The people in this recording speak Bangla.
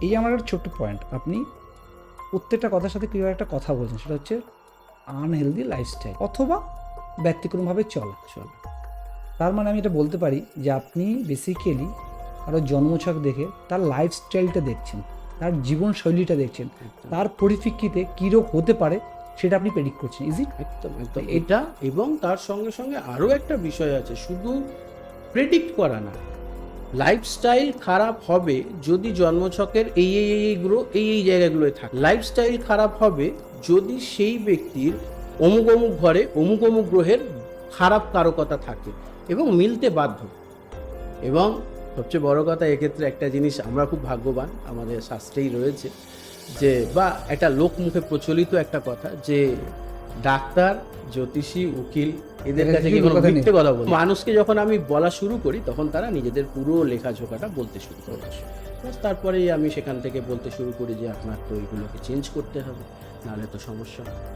এই আমার একটা ছোট্ট পয়েন্ট, আপনি প্রত্যেকটা কথার সাথে কীভাবে একটা কথা বলছেন, সেটা হচ্ছে আনহেলদি লাইফস্টাইল অথবা ব্যতিক্রমভাবে চলা। তার মানে আমি এটা বলতে পারি যে আপনি বেসিক্যালি কারো জন্মছক দেখে তার লাইফস্টাইলটা দেখছেন, তার জীবনশৈলীটা দেখছেন, তার পরিপ্রেক্ষিতে কী রোগ হতে পারে সেটা আপনি প্রেডিক্ট করছেন। ইজি একদম একদম এটা। এবং তার সঙ্গে সঙ্গে আরও একটা বিষয় আছে, শুধু প্রেডিক্ট করা না, লাইফস্টাইল খারাপ হবে যদি জন্মছকের এইগুলো এই জায়গাগুলোয় থাকে। লাইফস্টাইল খারাপ হবে যদি সেই ব্যক্তির অমুক অমুক ঘরে অমুক অমুক গ্রহের খারাপ কারকতা থাকে এবং মিলতে বাধ্য। এবং সবচেয়ে বড় কথা এক্ষেত্রে একটা জিনিস, আমরা খুব ভাগ্যবান, আমাদের শাস্ত্রেই রয়েছে যে, বা একটা লোকমুখে প্রচলিত একটা কথা যে ডাক্তার, জ্যোতিষী, উকিল এদের কাছে কি কোনো মিথ্যে কথা বলে? মানুষকে যখন আমি বলা শুরু করি তখন তারা নিজেদের পুরো লেখাঝোকাটা বলতে শুরু করে। তারপরেই আমি সেখান থেকে বলতে শুরু করি যে আপনার তো এইগুলোকে চেঞ্জ করতে হবে, নাহলে তো সমস্যা।